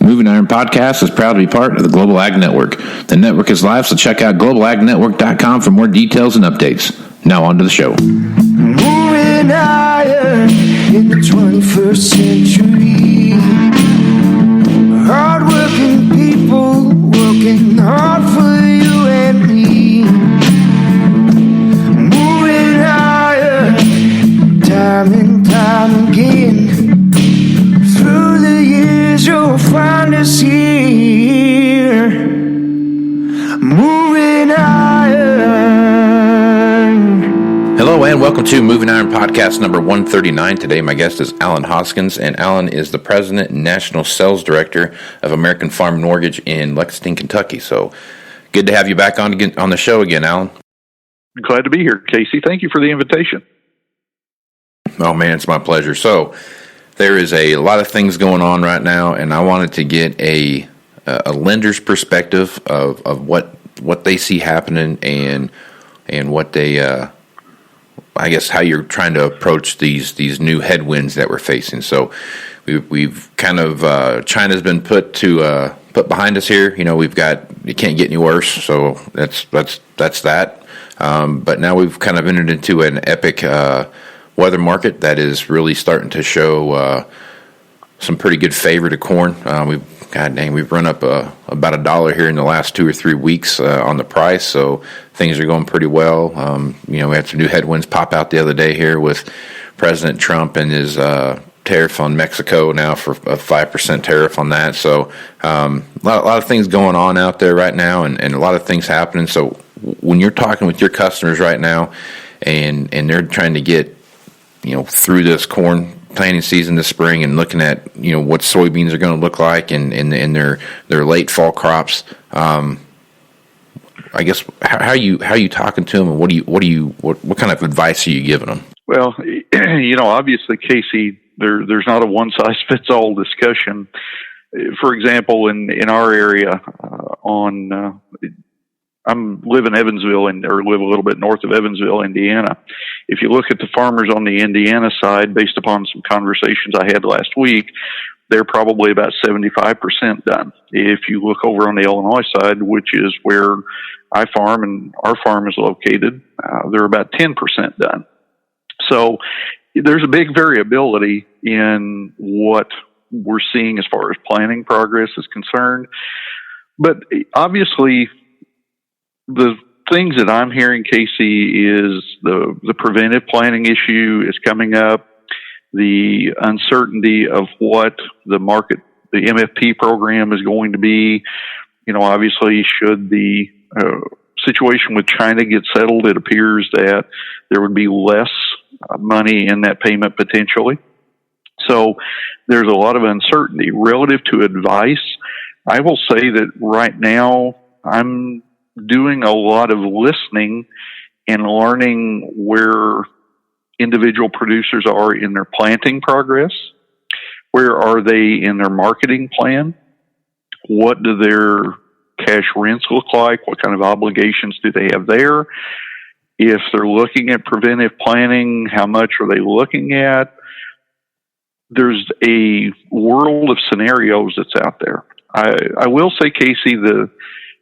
Moving Iron Podcast is proud to be part of the Global Ag Network. The network is live, so check out globalagnetwork.com for more details and updates. Now on to the show. Moving iron in the 21st century. Hard-working people working hard for you and me. Moving iron time and time again. Through the years you'll find us here. Moving iron. Hello and welcome to Moving Iron Podcast number 139. Today my guest is Alan Hoskins, and Alan is the President and National Sales Director of American Farm Mortgage in Lexington, Kentucky. So good to have you back on the show again, Alan. Glad to be here, Casey. Thank you for the invitation. Oh man, it's my pleasure. So there is a lot of things going on right now, and I wanted to get a lender's perspective of what they see happening and what they I guess how you're trying to approach these new headwinds that we're facing. So we've kind of China's been put behind us here. You know, it can't get any worse. So that's that. But now we've kind of entered into an epic weather market that is really starting to show some pretty good favor to corn. We've run up about $1 here in the last 2 or 3 weeks on the price, so things are going pretty well. We had some new headwinds pop out the other day here with President Trump and his tariff on Mexico now for a 5% tariff on that. So a lot of things going on out there right now, and a lot of things happening. So when you're talking with your customers right now, and they're trying to get through this corn planting season this spring and looking at what soybeans are going to look like and their late fall crops, I guess how are you talking to them, and what kind of advice are you giving them? Well, obviously, Casey, there's not a one size fits all discussion. For example, in our area, I live in Evansville or live a little bit north of Evansville, Indiana. If you look at the farmers on the Indiana side, based upon some conversations I had last week, they're probably about 75% done. If you look over on the Illinois side, which is where I farm and our farm is located, they're about 10% done. So there's a big variability in what we're seeing as far as planting progress is concerned. But obviously, the things that I'm hearing, Casey, is the preventive planning issue is coming up, the uncertainty of what the MFP program is going to be. Obviously, should the situation with China get settled, it appears that there would be less money in that payment potentially. So there's a lot of uncertainty. Relative to advice, I will say that right now I'm doing a lot of listening and learning where individual producers are in their planting progress. Where are they in their marketing plan? What do their cash rents look like? What kind of obligations do they have there? If they're looking at preventive planning, how much are they looking at? There's a world of scenarios that's out there. I will say, Casey,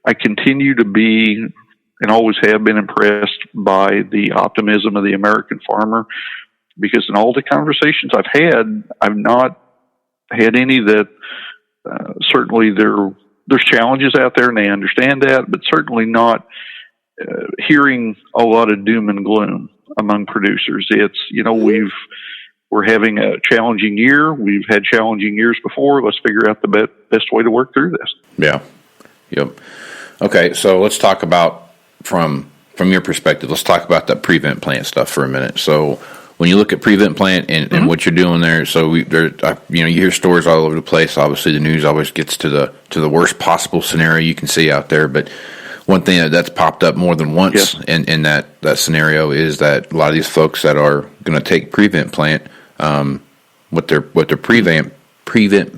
I continue to be and always have been impressed by the optimism of the American farmer, because in all the conversations I've had, I've not had any that certainly there's challenges out there and they understand that, but certainly not hearing a lot of doom and gloom among producers. It's, we're having a challenging year. We've had challenging years before. Let's figure out the best way to work through this. Yeah. Yep. Okay, so let's talk about from your perspective. Let's talk about that prevent plant stuff for a minute. So when you look at prevent plant and what you're doing there, so you hear stories all over the place. Obviously, the news always gets to the worst possible scenario you can see out there. But one thing that's popped up more than once in that scenario is that a lot of these folks that are going to take prevent plant, what their prevent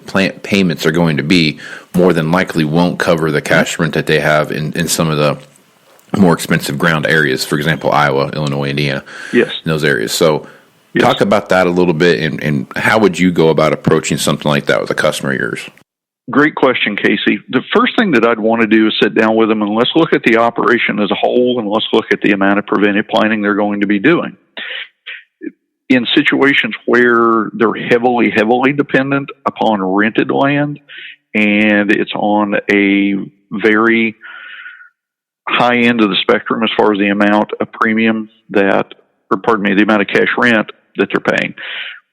plant payments are going to be, more than likely won't cover the cash rent that they have in some of the more expensive ground areas. For example, Iowa, Illinois, Indiana, in those areas. So talk about that a little bit, and how would you go about approaching something like that with a customer of yours? Great question, Casey. The first thing that I'd want to do is sit down with them and let's look at the operation as a whole, and let's look at the amount of preventive planning they're going to be doing. In situations where they're heavily dependent upon rented land, and it's on a very high end of the spectrum as far as the amount of premium the amount of cash rent that they're paying,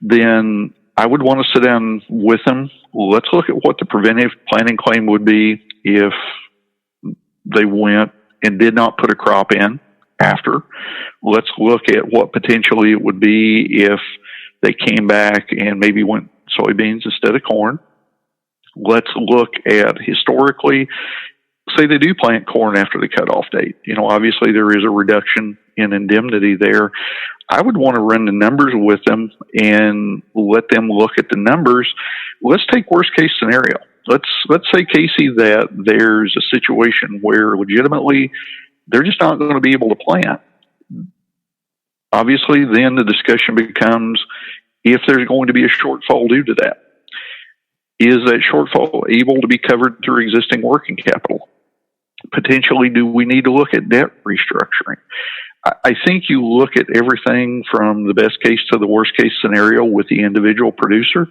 then I would want to sit down with them. Let's look at what the preventive planning claim would be if they went and did not put a crop in after. Let's look at what potentially it would be if they came back and maybe went soybeans instead of corn. Let's look at historically, say they do plant corn after the cutoff date. Obviously there is a reduction in indemnity there. I would want to run the numbers with them and let them look at the numbers. Let's take worst case scenario. Let's say, Casey, that there's a situation where legitimately they're just not going to be able to plant. Obviously, then the discussion becomes if there's going to be a shortfall due to that. Is that shortfall able to be covered through existing working capital? Potentially, do we need to look at debt restructuring? I think you look at everything from the best case to the worst case scenario with the individual producer.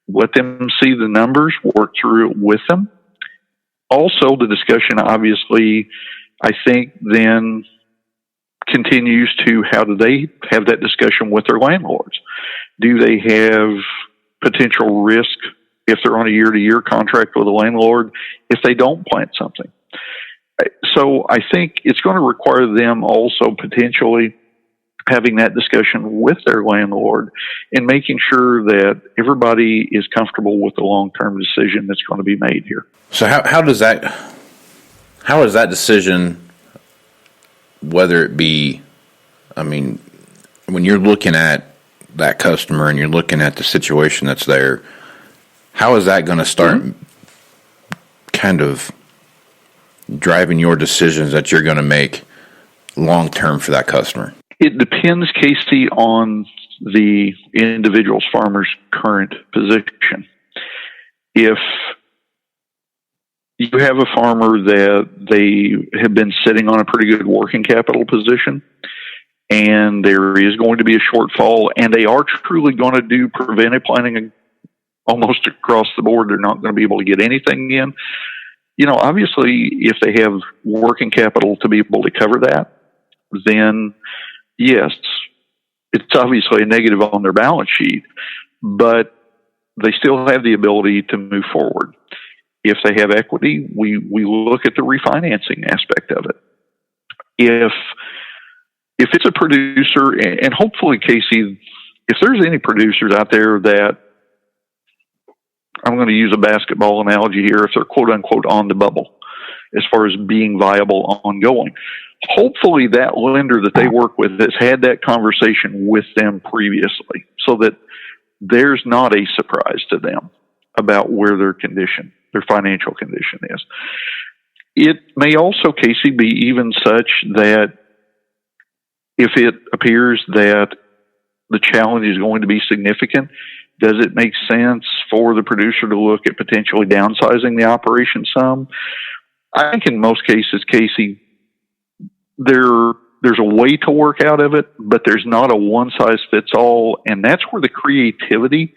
Let them see the numbers, work through it with them. Also, the discussion, obviously, I think then continues to how do they have that discussion with their landlords? Do they have potential risk if they're on a year-to-year contract with a landlord if they don't plant something? So I think it's going to require them also potentially having that discussion with their landlord and making sure that everybody is comfortable with the long-term decision that's going to be made here. So how is that decision, whether it be, when you're looking at that customer and you're looking at the situation that's there, how is that going to start kind of driving your decisions that you're going to make long term for that customer? It depends, Casey, on the individual's farmer's current position. If you have a farmer that they have been sitting on a pretty good working capital position and there is going to be a shortfall and they are truly going to do preventive planning almost across the board, they're not going to be able to get anything in. Obviously, if they have working capital to be able to cover that, then yes, it's obviously a negative on their balance sheet, but they still have the ability to move forward. If they have equity, we look at the refinancing aspect of it. If it's a producer, and hopefully, Casey, if there's any producers out there that, I'm going to use a basketball analogy here, if they're quote unquote on the bubble as far as being viable ongoing, hopefully that lender that they work with has had that conversation with them previously so that there's not a surprise to them about where their financial condition is. It may also, Casey, be even such that if it appears that the challenge is going to be significant, does it make sense for the producer to look at potentially downsizing the operation some? I think in most cases, Casey, there's a way to work out of it, but there's not a one-size-fits-all, and that's where the creativity,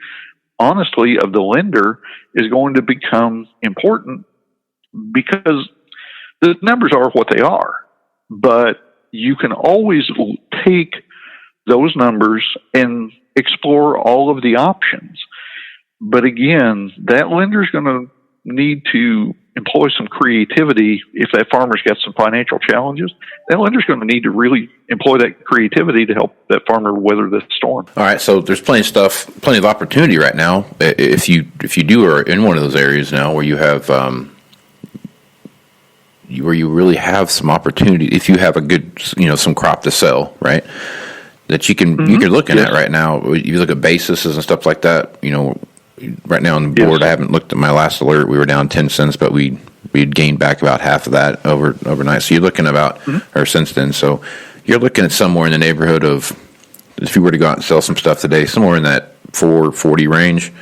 honestly, of the lender is going to become important because the numbers are what they are, but you can always take those numbers and explore all of the options. But again, that lender's going to need to employ some creativity. If that farmer's got some financial challenges, that lender's going to need to really employ that creativity to help that farmer weather the storm. All right, so there's plenty of opportunity right now. If you are in one of those areas now where you have where you really have some opportunity, if you have a good some crop to sell, right? That you're looking at right now. You look at bases and stuff like that. Right now on the board, I haven't looked at my last alert. We were down 10 cents, but we'd gained back about half of that overnight. So you're looking about, or since then. So you're looking at somewhere in the neighborhood of, if you were to go out and sell some stuff today, somewhere in that 440 range.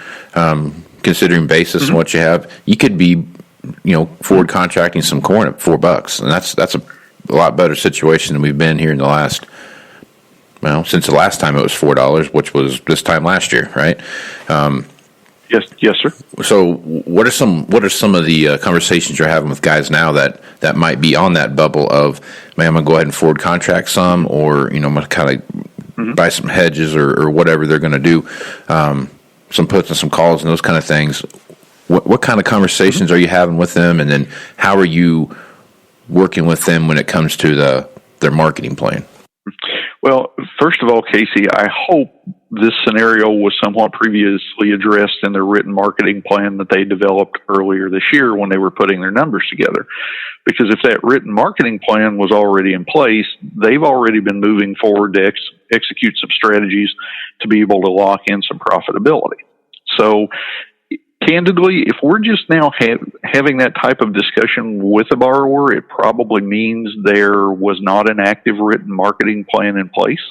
considering basis and what you have, you could be, forward contracting some corn at $4, and that's a lot better situation than we've been here in the last. Well, since the last time it was $4, which was this time last year, right? Yes, sir. So, what are some of the conversations you're having with guys now that might be on that bubble of, man, I'm gonna go ahead and forward contract some, or I'm gonna kind of buy some hedges or whatever they're gonna do, some puts and some calls and those kind of things. What kind of conversations are you having with them, and then how are you working with them when it comes to their marketing plan? Well, first of all, Casey, I hope this scenario was somewhat previously addressed in their written marketing plan that they developed earlier this year when they were putting their numbers together. Because if that written marketing plan was already in place, they've already been moving forward to execute some strategies to be able to lock in some profitability. So, candidly, if we're just now having that type of discussion with a borrower, it probably means there was not an active written marketing plan in place,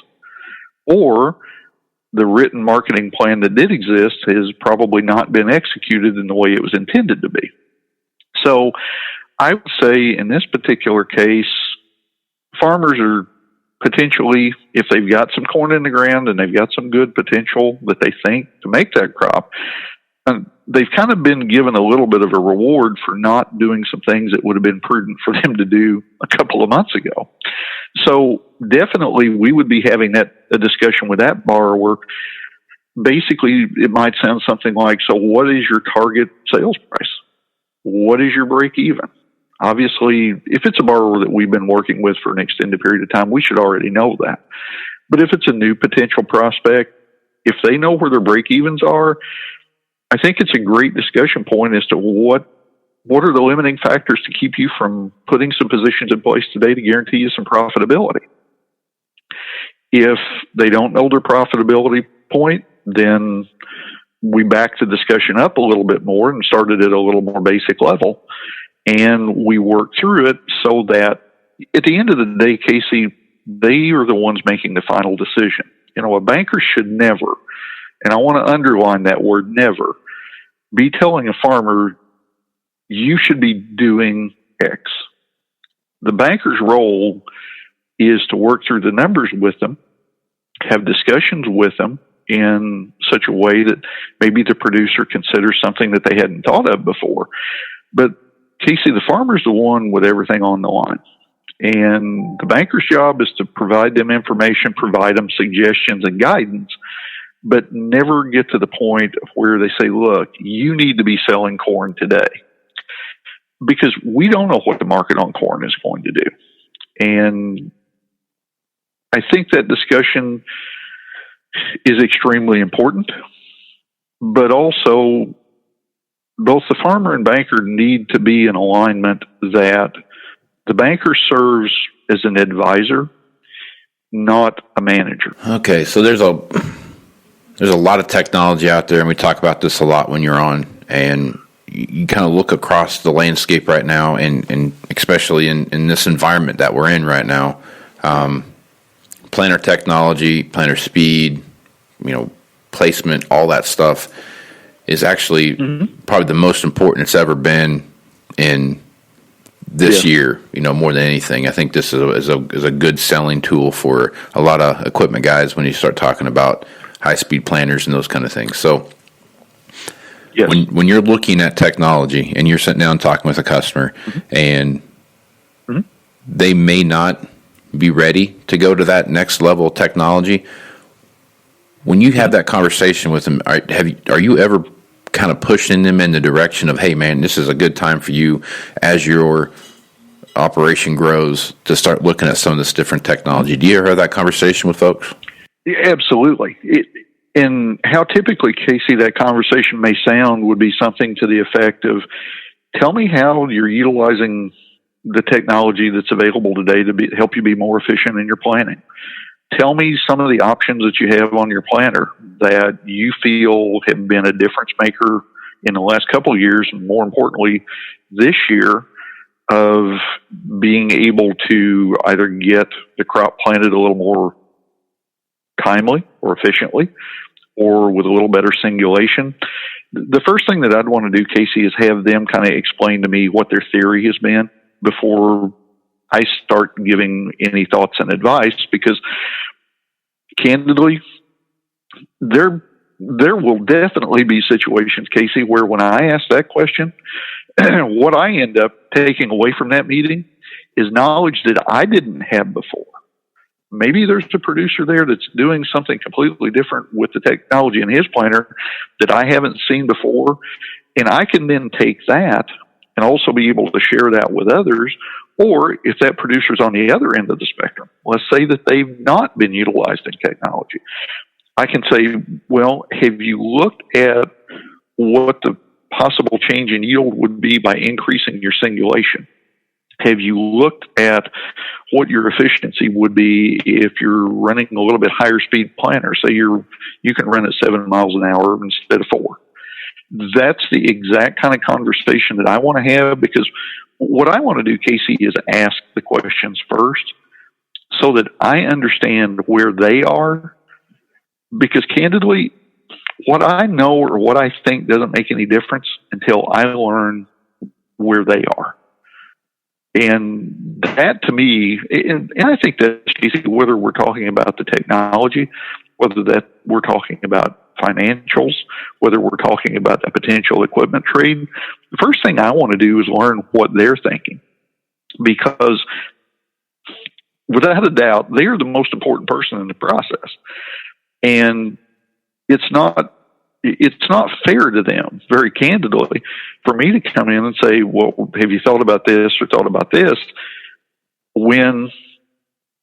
or the written marketing plan that did exist has probably not been executed in the way it was intended to be. So I would say in this particular case, farmers are potentially, if they've got some corn in the ground and they've got some good potential that they think to make that crop, they've kind of been given a little bit of a reward for not doing some things that would have been prudent for them to do a couple of months ago. So definitely we would be having a discussion with that borrower. Basically, it might sound something like, so what is your target sales price? What is your break even? Obviously, if it's a borrower that we've been working with for an extended period of time, we should already know that. But if it's a new potential prospect, if they know where their break evens are, I think it's a great discussion point as to what are the limiting factors to keep you from putting some positions in place today to guarantee you some profitability. If they don't know their profitability point, then we back the discussion up a little bit more and started at a little more basic level, and we work through it so that at the end of the day, Casey, they are the ones making the final decision. A banker should never, and I want to underline that word never, be telling a farmer, you should be doing X. The banker's role is to work through the numbers with them, have discussions with them in such a way that maybe the producer considers something that they hadn't thought of before. But Casey, the farmer's the one with everything on the line. And the banker's job is to provide them information, provide them suggestions and guidance, but never get to the point of where they say, look, you need to be selling corn today. Because we don't know what the market on corn is going to do. And I think that discussion is extremely important, but also both the farmer and banker need to be in alignment that the banker serves as an advisor, not a manager. Okay, so there's a lot of technology out there, and we talk about this a lot when you're on, and you kind of look across the landscape right now, and especially in this environment that we're in right now, planter technology, planter speed, placement, all that stuff is actually probably the most important it's ever been in this year, more than anything. I think this is a good selling tool for a lot of equipment guys when you start talking about high-speed planters and those kind of things. So yes. when you're looking at technology and you're sitting down talking with a customer and they may not be ready to go to that next level of technology, when you have that conversation with them, are you ever kind of pushing them in the direction of, hey, man, this is a good time for you as your operation grows to start looking at some of this different technology? Do you ever have that conversation with folks? Yeah, absolutely. And how typically, Casey, that conversation may sound would be something to the effect of, tell me how you're utilizing the technology that's available today to help you be more efficient in your planning. Tell me some of the options that you have on your planter that you feel have been a difference maker in the last couple of years, and more importantly, this year, of being able to either get the crop planted a little more timely or efficiently, or with a little better singulation. The first thing that I'd want to do, Casey, is have them kind of explain to me what their theory has been before I start giving any thoughts and advice, because candidly, there will definitely be situations, Casey, where when I ask that question, what I end up taking away from that meeting is knowledge that I didn't have before. Maybe there's a producer there that's doing something completely different with the technology in his planter that I haven't seen before. And I can then take that and also be able to share that with others. Or if that producer's on the other end of the spectrum, let's say that they've not been utilized in technology, I can say, well, have you looked at what the possible change in yield would be by increasing your singulation? Have you looked at what your efficiency would be if you're running a little bit higher speed planter? Say you can run at 7 miles an hour instead of 4. That's the exact kind of conversation that I want to have, because what I want to do, Casey, is ask the questions first so that I understand where they are. Because candidly, what I know or what I think doesn't make any difference until I learn where they are. And that, to me, and I think that's basically whether we're talking about the technology, whether that we're talking about financials, whether we're talking about the potential equipment trade, the first thing I want to do is learn what they're thinking. Because without a doubt, they're the most important person in the process. And it's not fair to them, very candidly, for me to come in and say, well, have you thought about this or thought about this? When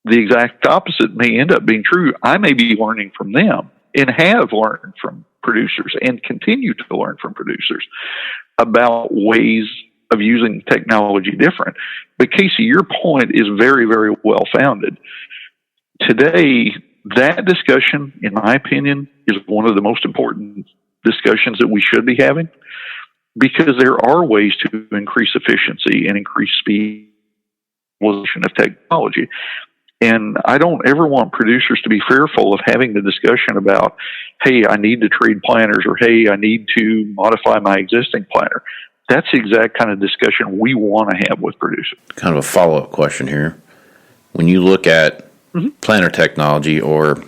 the exact opposite may end up being true. I may be learning from them and have learned from producers and continue to learn from producers about ways of using technology different. But Casey, your point is very, very well founded. Today, that discussion, in my opinion, is one of the most important discussions that we should be having, because there are ways to increase efficiency and increase speed of technology. And I don't ever want producers to be fearful of having the discussion about, hey, I need to trade planters, or hey, I need to modify my existing planter. That's the exact kind of discussion we want to have with producers. Kind of a follow-up question here. When you look at planter technology, or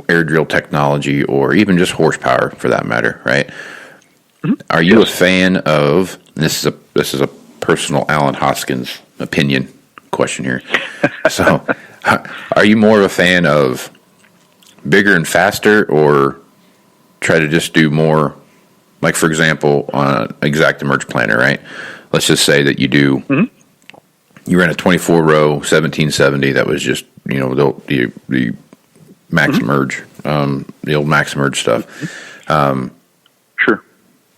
air drill technology, or even just horsepower for that matter, right? Are you a fan of? This is a personal Alan Hoskins opinion question here. So, are you more of a fan of bigger and faster, or try to just do more? Like, for example, on an exact emerge planter, right? Let's just say that you do. You ran a 24-row 1770 that was just, the max emerge, the old max emerge stuff. Sure.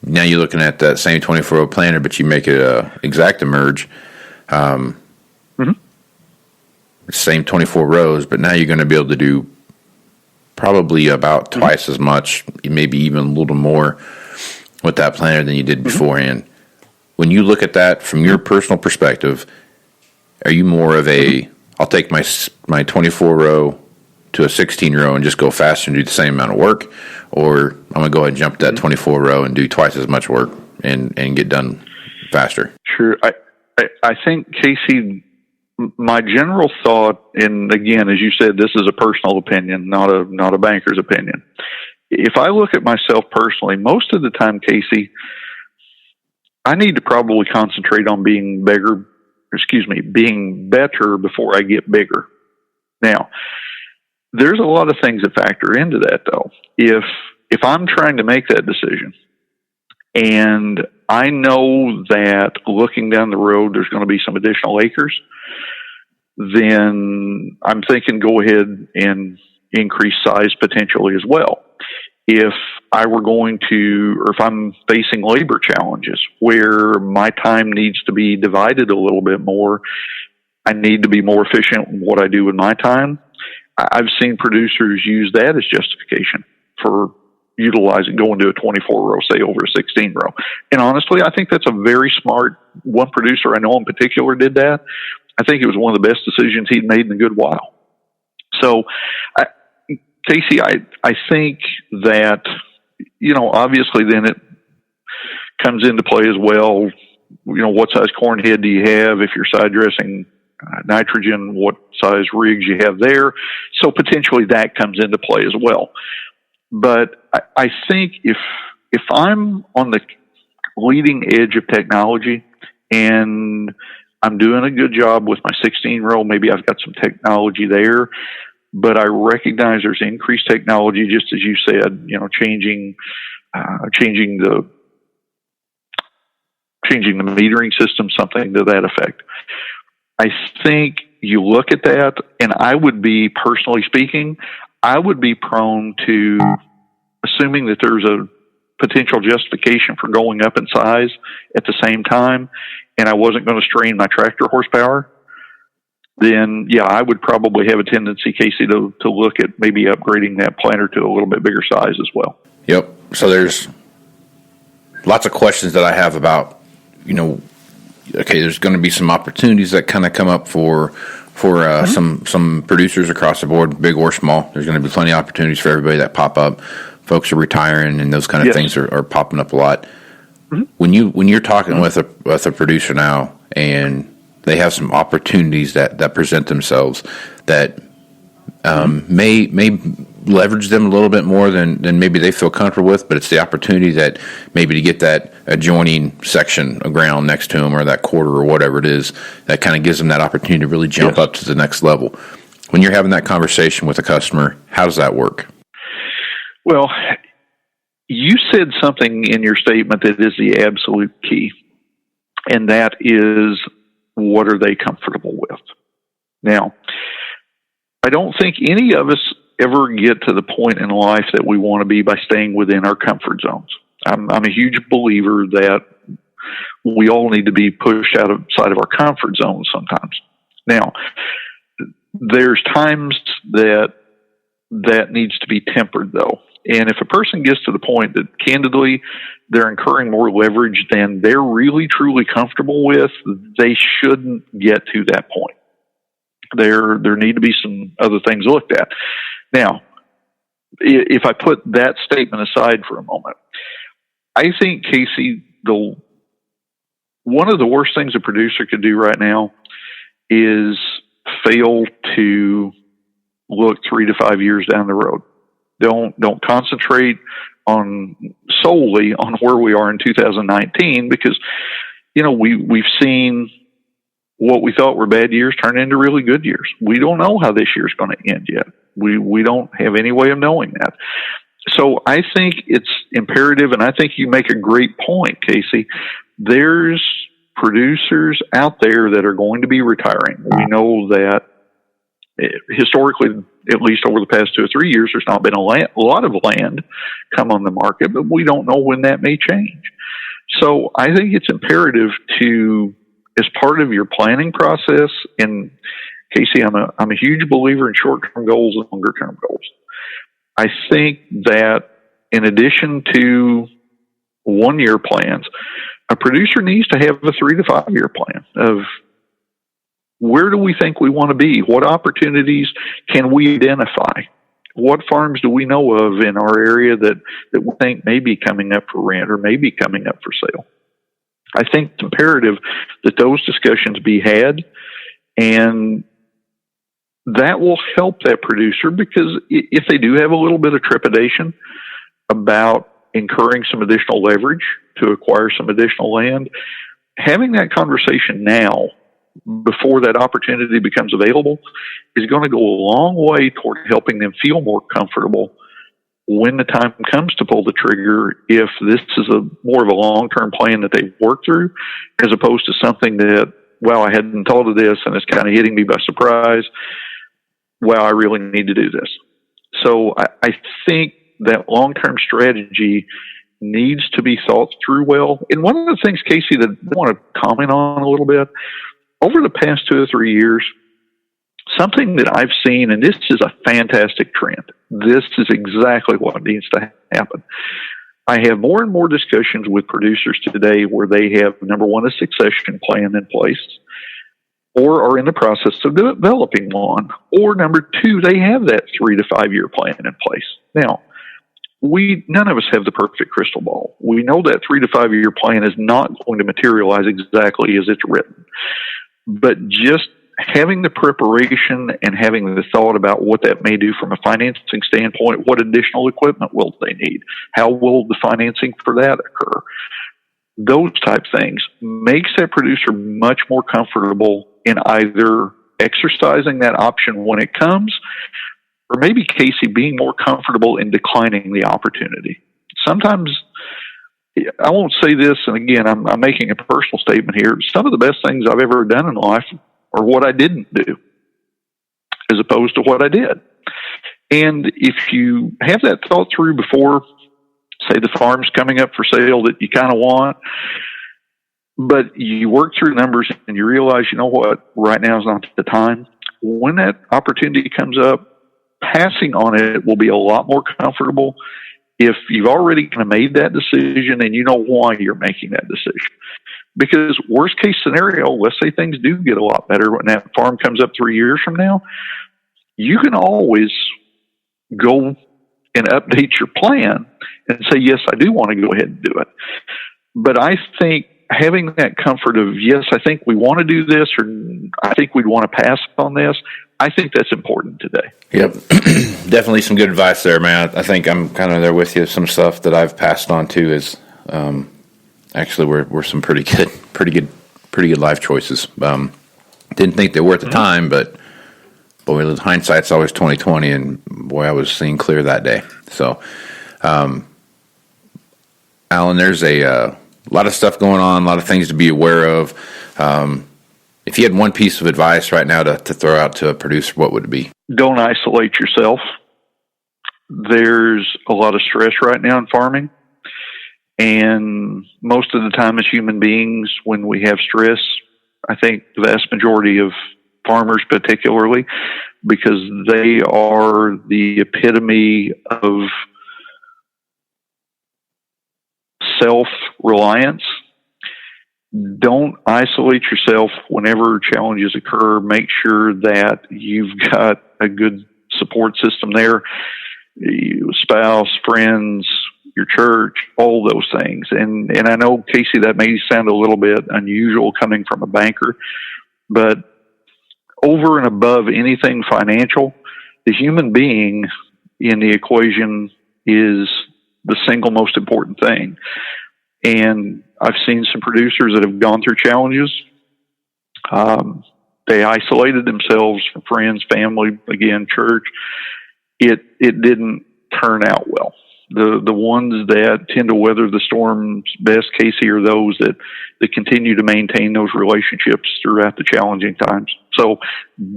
Now you're looking at that same 24-row planter, but you make it a exact emerge, same 24 rows, but now you're going to be able to do probably about twice as much, maybe even a little more with that planter than you did beforehand. When you look at that from your personal perspective, are you more of a, I'll take my 24-row to a 16-row and just go faster and do the same amount of work, or I'm going to go ahead and jump to that 24-row and do twice as much work and get done faster? Sure. I think, Casey, my general thought, and again, as you said, this is a personal opinion, not a banker's opinion. If I look at myself personally, most of the time, Casey, I need to probably concentrate on being better before I get bigger. Now, there's a lot of things that factor into that, though. If I'm trying to make that decision, and I know that looking down the road there's going to be some additional acres, then I'm thinking go ahead and increase size potentially as well. If I were going to, or if I'm facing labor challenges where my time needs to be divided a little bit more, I need to be more efficient in what I do with my time. I've seen producers use that as justification for utilizing, going to a 24-row, say, over a 16-row. And honestly, I think that's a very smart, one producer I know in particular did that. I think it was one of the best decisions he'd made in a good while. So, Casey, I think that obviously then it comes into play as well. What size corn head do you have? If you're side dressing nitrogen, what size rigs you have there? So potentially that comes into play as well. But I think if I'm on the leading edge of technology and I'm doing a good job with my 16-year-old, maybe I've got some technology there, but I recognize there's increased technology, just as you said, changing the metering system, something to that effect. I think you look at that, and I would be, personally speaking, I would be prone to assuming that there's a potential justification for going up in size at the same time, and I wasn't going to strain my tractor horsepower, then yeah, I would probably have a tendency, Casey, to look at maybe upgrading that planter to a little bit bigger size as well. Yep. So there's lots of questions that I have about, okay, there's going to be some opportunities that kind of come up for some producers across the board, big or small. There's going to be plenty of opportunities for everybody that pop up. Folks are retiring, and those kind of things are popping up a lot. Mm-hmm. When you're talking with a producer now, and they have some opportunities that present themselves that may leverage them a little bit more than maybe they feel comfortable with, but it's the opportunity that maybe to get that adjoining section of ground next to them, or that quarter, or whatever it is, that kind of gives them that opportunity to really jump up to the next level. When you're having that conversation with a customer, how does that work? Well, you said something in your statement that is the absolute key, and that is, what are they comfortable with? Now, I don't think any of us ever get to the point in life that we want to be by staying within our comfort zones. I'm a huge believer that we all need to be pushed outside of our comfort zones sometimes. Now, there's times that needs to be tempered, though. And if a person gets to the point that, candidly, they're incurring more leverage than they're really, truly comfortable with, they shouldn't get to that point. There need to be some other things looked at. Now, if I put that statement aside for a moment, I think, Casey, one of the worst things a producer could do right now is fail to look 3 to 5 years down the road. Don't concentrate solely on where we are in 2019, because we've seen what we thought were bad years turn into really good years. We don't know how this year's going to end yet. We don't have any way of knowing that. So I think it's imperative, and I think you make a great point, Casey. There's producers out there that are going to be retiring. We know that historically, at least over the past 2 or 3 years, there's not been a lot of land come on the market, but we don't know when that may change. So I think it's imperative to, as part of your planning process, and Casey, I'm a huge believer in short-term goals and longer-term goals. I think that in addition to 1-year plans, a producer needs to have a 3 to 5 year plan of, where do we think we want to be? What opportunities can we identify? What farms do we know of in our area that we think may be coming up for rent or may be coming up for sale? I think it's imperative that those discussions be had, and that will help that producer, because if they do have a little bit of trepidation about incurring some additional leverage to acquire some additional land, having that conversation now, before that opportunity becomes available, is going to go a long way toward helping them feel more comfortable when the time comes to pull the trigger, if this is more of a long-term plan that they've worked through, as opposed to something that, well, I hadn't thought of this and it's kind of hitting me by surprise. Well, I really need to do this. So I think that long-term strategy needs to be thought through well. And one of the things, Casey, that I want to comment on a little bit, over the past 2 or 3 years, something that I've seen, and this is a fantastic trend. This is exactly what needs to happen. I have more and more discussions with producers today where they have, number one, a succession plan in place, or are in the process of developing one, or number two, they have that 3 to 5 year plan in place. Now, none of us have the perfect crystal ball. We know that 3 to 5 year plan is not going to materialize exactly as it's written. But just having the preparation and having the thought about what that may do from a financing standpoint, what additional equipment will they need? How will the financing for that occur? Those type things makes that producer much more comfortable in either exercising that option when it comes, or maybe Casey being more comfortable in declining the opportunity. Sometimes, I won't say this, and again, I'm making a personal statement here. Some of the best things I've ever done in life are what I didn't do, as opposed to what I did. And if you have that thought through before, say the farm's coming up for sale that you kind of want, but you work through numbers and you realize, you know what, right now is not the time. When that opportunity comes up, passing on it will be a lot more comfortable if you've already kind of made that decision and you know why you're making that decision. Because worst case scenario, let's say things do get a lot better when that farm comes up 3 years from now, you can always go and update your plan and say, yes, I do want to go ahead and do it. But I think having that comfort of, yes, I think we want to do this, or I think we'd want to pass on this, I think that's important today. Yep. Definitely some good advice there, man. I think I'm kind of there with you. Some stuff that I've passed on too is, actually were some pretty good life choices. Didn't think they were at the time, but boy, hindsight's always 20/20, and boy, I was seeing clear that day. So, Alan, there's a lot of stuff going on, a lot of things to be aware of. If you had one piece of advice right now to throw out to a producer, what would it be? Don't isolate yourself. There's a lot of stress right now in farming. And most of the time as human beings, when we have stress, I think the vast majority of farmers particularly, because they are the epitome of self-reliance. Don't isolate yourself whenever challenges occur. Make sure that you've got a good support system there, spouse, friends, your church, all those things. And I know, Casey, that may sound a little bit unusual coming from a banker, but over and above anything financial, the human being in the equation is the single most important thing. And I've seen some producers that have gone through challenges. They isolated themselves from friends, family, again, church. It didn't turn out well. The ones that tend to weather the storms best, Casey, are those that continue to maintain those relationships throughout the challenging times. So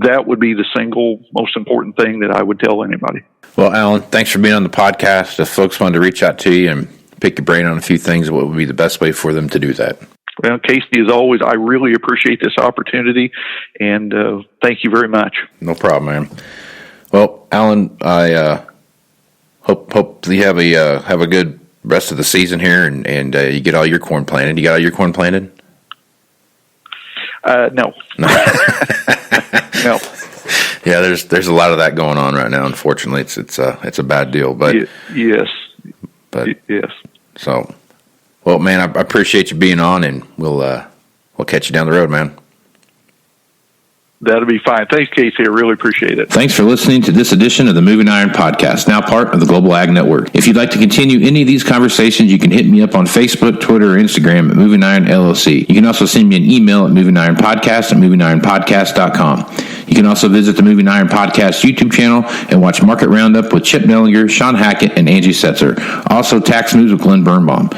that would be the single most important thing that I would tell anybody. Well, Alan, thanks for being on the podcast. If folks wanted to reach out to you and pick your brain on a few things, what would be the best way for them to do that? Well, Casey, as always, I really appreciate this opportunity, and thank you very much. No problem, man. Well, Alan, I hope you have a good rest of the season here, and you get all your corn planted. You got all your corn planted? No. No. Yeah, there's a lot of that going on right now. Unfortunately, it's a bad deal. But yes. So, well, man, I appreciate you being on, and we'll catch you down the road, man. That'll be fine. Thanks, Casey. I really appreciate it. Thanks for listening to this edition of the Moving Iron Podcast, now part of the Global Ag Network. If you'd like to continue any of these conversations, you can hit me up on Facebook, Twitter, or Instagram at Moving Iron LLC. You can also send me an email at movingironpodcast@movingironpodcast.com. You can also visit the Moving Iron Podcast YouTube channel and watch Market Roundup with Chip Nellinger, Sean Hackett, and Angie Setzer. Also, Tax News with Glenn Birnbaum.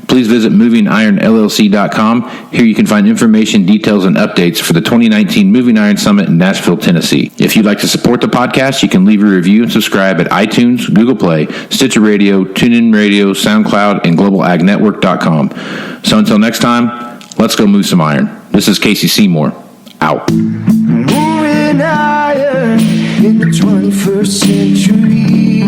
Please visit movingironllc.com. Here you can find information, details, and updates for the 2019 Moving Iron Summit in Nashville, Tennessee. If you'd like to support the podcast, you can leave a review and subscribe at iTunes, Google Play, Stitcher Radio, TuneIn Radio, SoundCloud, and globalagnetwork.com. So until next time, let's go move some iron. This is Casey Seymour. Out. Moving iron in the 21st century.